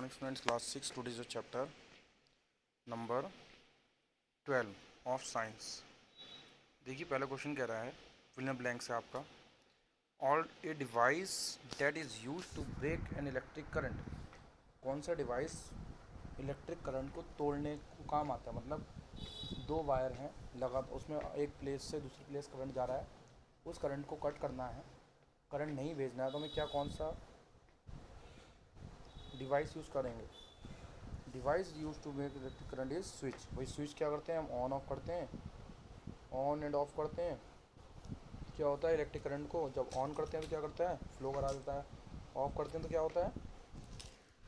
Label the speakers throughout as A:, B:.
A: morning students, class 6. Today's chapter number 12 of science. देखिए पहला question कह रहा है फिल इन ब्लैंक से आपका all a device that is use to break an electric current. कौन सा डिवाइस इलेक्ट्रिक करंट को तोड़ने को काम आता है, मतलब दो वायर हैं लगा, उसमें एक प्लेस से दूसरी प्लेस करंट जा रहा है, उस करंट को कट करना है, करंट नहीं भेजना है, तो हमें क्या कौन सा डिवाइस यूज़ करेंगे। Device use to make electric current is switch. भाई स्विच क्या करते हैं, हम ऑन ऑफ करते हैं, ऑन एंड ऑफ करते हैं। क्या होता है, इलेक्ट्रिक करंट को जब ऑन करते हैं तो क्या करता है, फ्लो करा देता है, ऑफ करते हैं तो क्या होता है,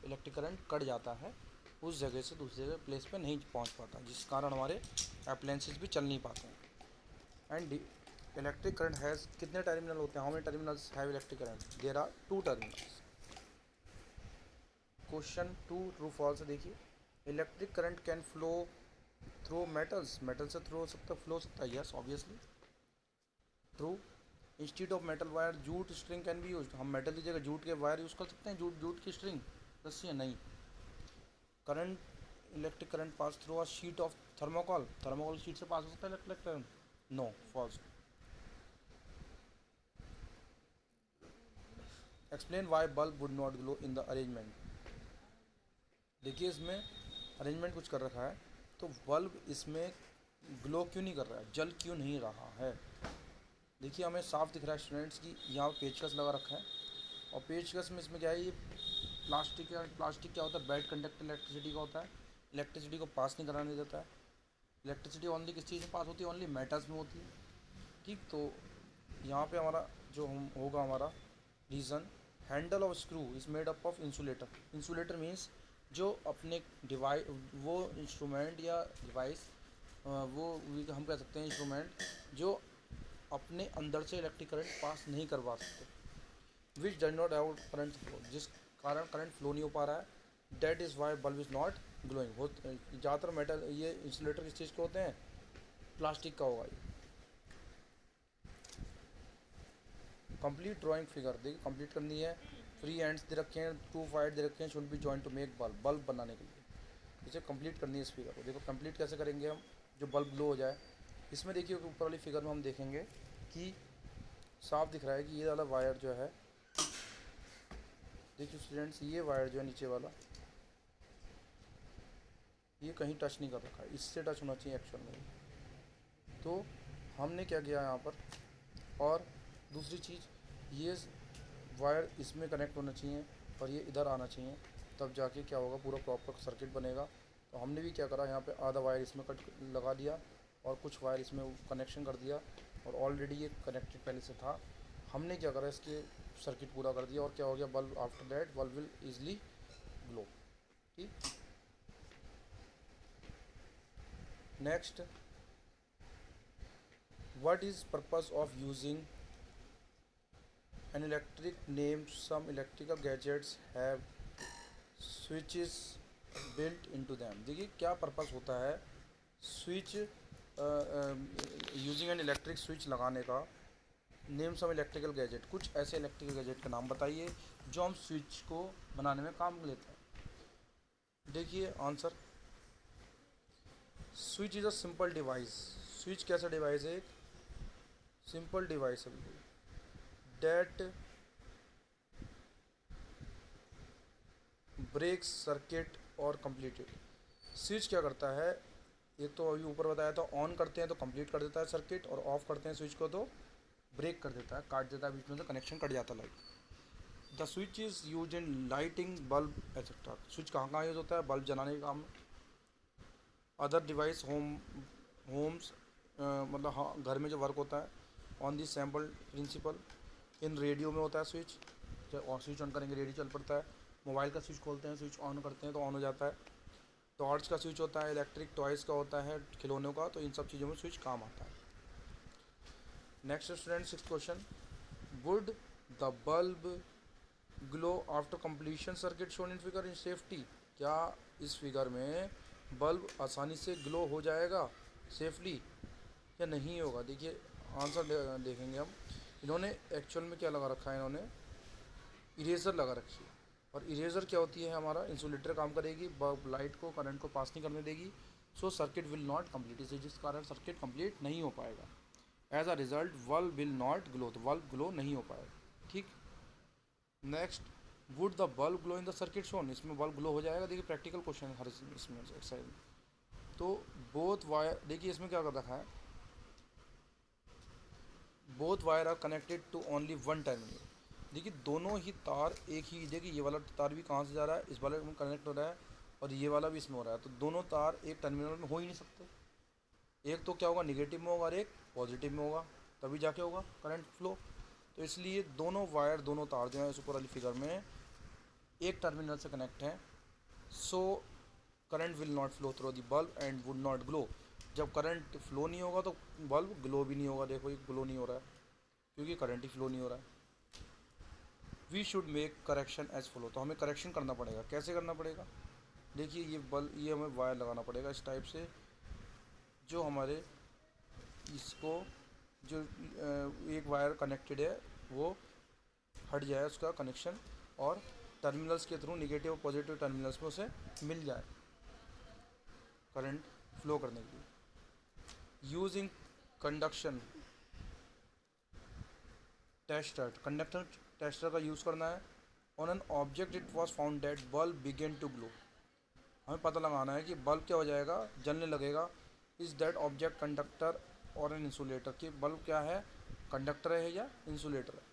A: इलेक्ट्रिक करंट कट जाता है, उस जगह से दूसरी जगह प्लेस पे नहीं पहुंच पाता, जिस कारण हमारे अप्लायंसेस भी चल नहीं पाते हैं। एंड इलेक्ट्रिक करंट हैज़ कितने टर्मिनल होते हैं, how many terminals have electric current, there are 2 terminals. Question 2 true false देखिए, electric current can flow through metals, metal से थ्रू हो सकता, फ्लो सकता है, yes obviously true. Instead of metal wire jute string can be use, हम metal की जगह jute के वायर यूज़ कर सकते हैं, जूट की स्ट्रिंग, रस्सी है नहीं। Current electric current pass through a sheet of thermocol, thermocol sheet से पास हो सकता है electric current, no false. Explain why bulb would not glow in the arrangement. देखिए इसमें अरेंजमेंट कुछ कर रखा है, तो बल्ब इसमें ग्लो क्यों नहीं कर रहा है, जल क्यों नहीं रहा है। देखिए हमें साफ दिख रहा है स्टूडेंट्स की यहाँ पेचकस लगा रखा है, और पेचकस में इसमें क्या है, ये प्लास्टिक है, प्लास्टिक क्या होता है, बैड कंडक्टर इलेक्ट्रिसिटी का होता है, इलेक्ट्रिसिटी को पास नहीं कराने देता है। इलेक्ट्रिसिटी ओनली किस चीज़ में पास होती है, ओनली मेटल्स में होती है, ठीक। तो यहाँ पे हमारा जो हम होगा हमारा reason, handle of screw is made up of insulator. Insulator means जो अपने डिवाइस, वो इंस्ट्रूमेंट या डिवाइस, वो हम कह सकते हैं इंस्ट्रूमेंट जो अपने अंदर से इलेक्ट्रिक करंट पास नहीं करवा सकते, which does not have current flow, जिस कारण करंट फ्लो नहीं हो पा रहा है, that is why bulb is not glowing. हो ज़्यादातर मेटल ये इंसुलेटर किस चीज़ के होते हैं, प्लास्टिक का होगा ये। कंप्लीट ड्राइंग फिगर देखिए कंप्लीट करनी है, फ्री हैंड्स दे रखे हैं, 2 फाइट दे रखे हैं, should be join to make bulb, bulb बनाने के लिए इसे कंप्लीट करनी है इस फिगर को। देखो कंप्लीट कैसे करेंगे हम, जो बल्ब ग्लो हो जाए। इसमें देखिए ऊपर वाली फिगर में हम देखेंगे कि साफ दिख रहा है कि ये वाला वायर जो है, देखिए स्टूडेंट्स ये वायर जो है नीचे वाला, ये कहीं टच नहीं कर रखा है, इससे टच होना चाहिए एक्चुअल में। तो हमने क्या किया यहाँ पर, और दूसरी चीज़ ये वायर इसमें कनेक्ट होना चाहिए और ये इधर आना चाहिए, तब जाके क्या होगा, पूरा प्रॉपर सर्किट बनेगा। तो हमने भी क्या करा, यहाँ पे आधा वायर इसमें कट लगा दिया और कुछ वायर इसमें कनेक्शन कर दिया, और ऑलरेडी ये कनेक्टेड पहले से था। हमने क्या करा, इसके सर्किट पूरा कर दिया, और क्या हो गया, bulb after that bulb will easily glow, ठीक। Next, what is purpose of using an electric name, some electrical gadgets have switches built into them. देखिए क्या पर्पस होता है switch, using an electric switch लगाने का। नेम सम इलेक्ट्रिकल गैजेट, कुछ ऐसे electrical gadget का नाम बताइए जो हम स्विच को बनाने में काम लेते हैं। देखिए answer, switch is a simple device. Switch कैसा डिवाइस है, एक सिंपल डिवाइस है डेट ब्रेक सर्किट और कंप्लीटेड। स्विच क्या करता है, एक तो अभी ऊपर बताया था, ऑन करते हैं तो कंप्लीट कर देता है सर्किट, और ऑफ करते हैं स्विच को तो ब्रेक कर देता है, काट देता है, बीच में से कनेक्शन कट जाता है light. The switch is use in lighting bulb etcetera. Switch कहाँ कहाँ यूज़ होता है, बल्ब जलाने के काम में। अदर डिवाइस होम्स, मतलब हाँ घर में जो वर्क होता है, ऑन दी सैम्पल प्रिंसिपल। इन रेडियो में होता है स्विच, जब स्विच ऑन करेंगे रेडियो चल पड़ता है। मोबाइल का स्विच खोलते हैं, स्विच ऑन करते हैं तो ऑन हो जाता है। टॉर्च का स्विच होता है, इलेक्ट्रिक टॉयज़ का होता है, खिलौनों का, तो इन सब चीज़ों में स्विच काम आता है। Next student 6th question, would the bulb glow after completion circuit shown in figure in safety. क्या इस फिगर में बल्ब आसानी से ग्लो हो जाएगा सेफली या नहीं होगा। देखिए आंसर देखेंगे हम। इन्होंने एक्चुअल में क्या लगा रखा है, इन्होंने इरेजर लगा रखी है, और इरेजर क्या होती है, हमारा इंसुलेटर काम करेगी, लाइट को करंट को पास नहीं करने देगी, so circuit will not complete, इसे जिस कारण सर्किट कंप्लीट नहीं हो पाएगा। As a result bulb will not glow, तो बल्ब ग्लो नहीं हो पाएगा। ठीक। Next, would the bulb glow in the circuit shown, इसमें बल्ब ग्लो हो जाएगा। देखिए प्रैक्टिकल क्वेश्चन है हर इसमें एक्सरसाइज में। तो बोथ वायर, देखिए इसमें क्या कर रखा है, both wire are connected to only one terminal. देखिए दोनों ही तार एक ही, देखिए ये वाला तार भी कहाँ से जा रहा है, इस वाले में कनेक्ट हो रहा है, और ये वाला भी इसमें हो रहा है, तो दोनों तार एक टर्मिनल में हो ही नहीं सकते। एक तो क्या होगा, निगेटिव में होगा और एक पॉजिटिव में होगा, तभी जाके होगा करंट फ्लो। तो इसलिए दोनों वायर, दोनों तार जो है इस ऊपर वाली फिगर में एक टर्मिनल से कनेक्ट हैं, so current will not flow through the bulb and would not glow. जब करंट फ्लो नहीं होगा तो बल्ब ग्लो भी नहीं होगा। देखो ये ग्लो नहीं हो रहा है क्योंकि करंट ही फ्लो नहीं हो रहा है। We should make correction as follow, तो हमें करेक्शन करना पड़ेगा। कैसे करना पड़ेगा, देखिए ये बल्ब, ये हमें वायर लगाना पड़ेगा इस टाइप से, जो हमारे इसको जो एक वायर कनेक्टेड है वो हट जाए उसका कनेक्शन, और टर्मिनल्स के थ्रू निगेटिव और पॉजिटिव टर्मिनल्स में उसे मिल जाए करंट फ्लो करने के लिए। Using conduction tester, conductor tester का यूज़ करना है। On an object it was found that bulb begin to glow, हमें पता लगाना है कि बल्ब क्या हो जाएगा, जलने लगेगा। इज़ दैट ऑब्जेक्ट कंडक्टर और एन इंसुलेटर, कि बल्ब क्या है, कंडक्टर है या इंसुलेटर है।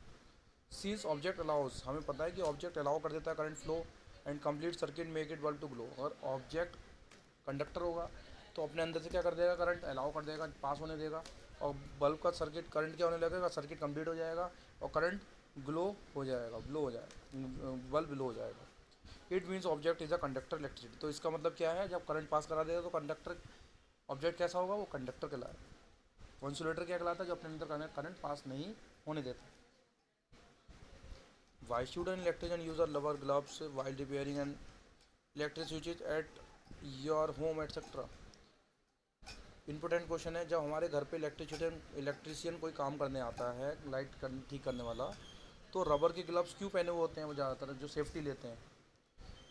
A: सीज ऑब्जेक्ट अलाउज, हमें पता है कि ऑब्जेक्ट अलाउ कर देता है current flow, and complete circuit make it bulb to glow. अगर ऑब्जेक्ट कंडक्टर होगा तो अपने अंदर से क्या कर देगा, करंट अलाउ कर देगा, पास होने देगा, और बल्ब का सर्किट करंट क्या होने लगेगा, सर्किट कंप्लीट हो जाएगा और करंट ग्लो हो जाएगा, ब्लो हो जाएगा, बल्ब ब्लो हो जाएगा। It means object is a conductor electricity, तो इसका मतलब क्या है, जब करंट पास करा देगा तो कंडक्टर, ऑब्जेक्ट कैसा होगा, वो कंडक्टर कहलाएगा। इंसुलेटर क्या कहलाता है, जो अपने अंदर करंट पास नहीं होने देता। Why should an electrician use a rubber gloves while repairing an electric switches at your home etcetera. Important question है, जब हमारे घर पे इलेक्ट्रिशियन कोई काम करने आता है, लाइट ठीक करने वाला, तो रबर के ग्लव्स क्यों पहने हुए होते हैं, वो ज़्यादातर जो सेफ्टी लेते हैं।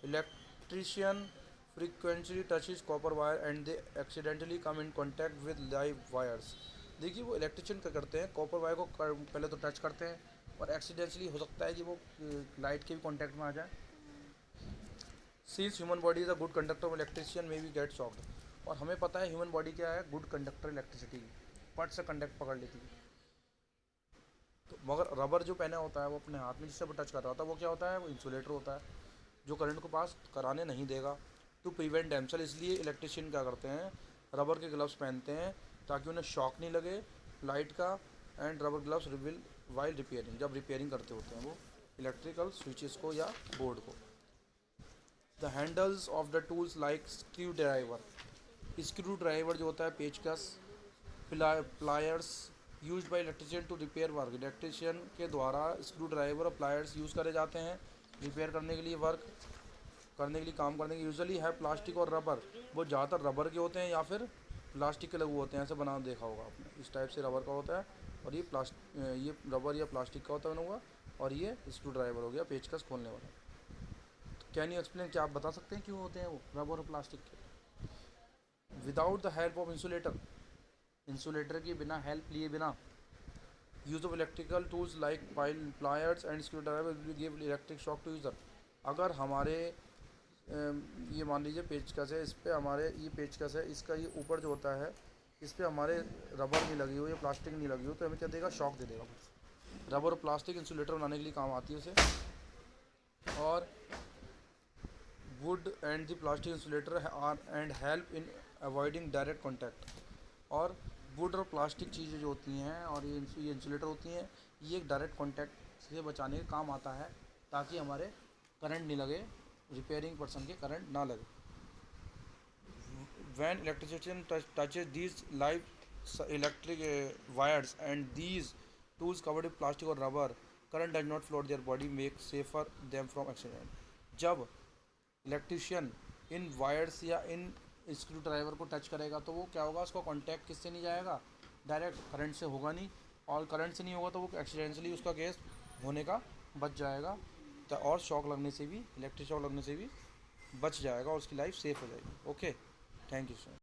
A: Electrician frequently touches copper wire and they accidentally come in contact with live wires। देखिए वो इलेक्ट्रिशियन क्या करते हैं, कॉपर वायर को पहले तो टच करते हैं, और एक्सीडेंटली हो सकता है कि वो लाइट के भी कांटेक्ट में आ जाए। Scenes human body is a good conductor, electrician में भी गेट शॉक्ड। और हमें पता है ह्यूमन बॉडी क्या है, गुड कंडक्टर इलेक्ट्रिसिटी की, पट से कंडक्ट पकड़ लेती है। तो मगर रबर जो पहना होता है वो अपने हाथ में जिससे वो टच कर रहा होता है, वो क्या होता है, वो इंसुलेटर होता है जो करंट को पास कराने नहीं देगा। टू प्रिवेंट डैम्सल, इसलिए इलेक्ट्रिशियन क्या करते हैं, रबर के ग्लव्स पहनते हैं ताकि उन्हें शॉक नहीं लगे लाइट का। And rubber gloves रिविल while repairing, जब रिपेयरिंग करते होते हैं वो इलेक्ट्रिकल स्विचेस को या बोर्ड को। The handles of the tools like screwdriver, screwdriver जो होता है पेचकस, pliers use by electrician to repair work, electrician के द्वारा स्क्रू ड्राइवर और प्लायर्स यूज़ करे जाते हैं रिपेयर करने के लिए, वर्क करने के लिए, काम करने के। यूजुअली है प्लास्टिक और रबर, वो ज़्यादातर रबर के होते हैं या फिर प्लास्टिक के लगे होते हैं, ऐसे बना देखा होगा आपने, इस टाइप से रबर का होता है, और ये रबर या प्लास्टिक का होता है बना हुआ, और ये स्क्रू ड्राइवर हो गया पेचकस खोलने वाला। तो कैन यू एक्सप्लेन, क्या आप बता सकते हैं क्यों होते हैं वो रबर और प्लास्टिक के। Without the help of insulator, insulator के बिना, हेल्प लिए बिना, use of electrical tools like pliers and screwdriver will give electric shock to user. अगर हमारे ये मान लीजिए पेचकस है, इस पर हमारे ये पेचकस है, इसका ये ऊपर जो होता है इस पर हमारे रबर नहीं लगी हो या प्लास्टिक नहीं लगी हो, तो हमें क्या देगा, शॉक दे देगा। रबर और प्लास्टिक इंसुलेटर बनाने के लिए काम आती है उसे। और wood and the plastic insulator are and help in avoiding direct contact. और वुड और प्लास्टिक चीज़ें जो होती हैं और ये इंसुलेटर होती हैं, ये डायरेक्ट कॉन्टैक्ट से बचाने के काम आता है, ताकि हमारे करंट नहीं लगे, रिपेयरिंग पर्सन के करंट ना लगे। When electricity touches these live electric wires and these tools covered with plastic और rubber, current does not flow their body, make safer them from accident. जब इलेक्ट्रिशियन इन वायर्स या इन स्क्रू ड्राइवर को touch करेगा तो वो क्या होगा, उसका कॉन्टैक्ट किससे नहीं जाएगा, डायरेक्ट करंट से होगा नहीं, और करंट से नहीं होगा तो वो एक्सीडेंटली उसका केस होने का बच जाएगा। और शॉक लगने से भी, इलेक्ट्रिक शॉक लगने से भी बच जाएगा और उसकी लाइफ सेफ हो जाएगी। Okay, thank you sir.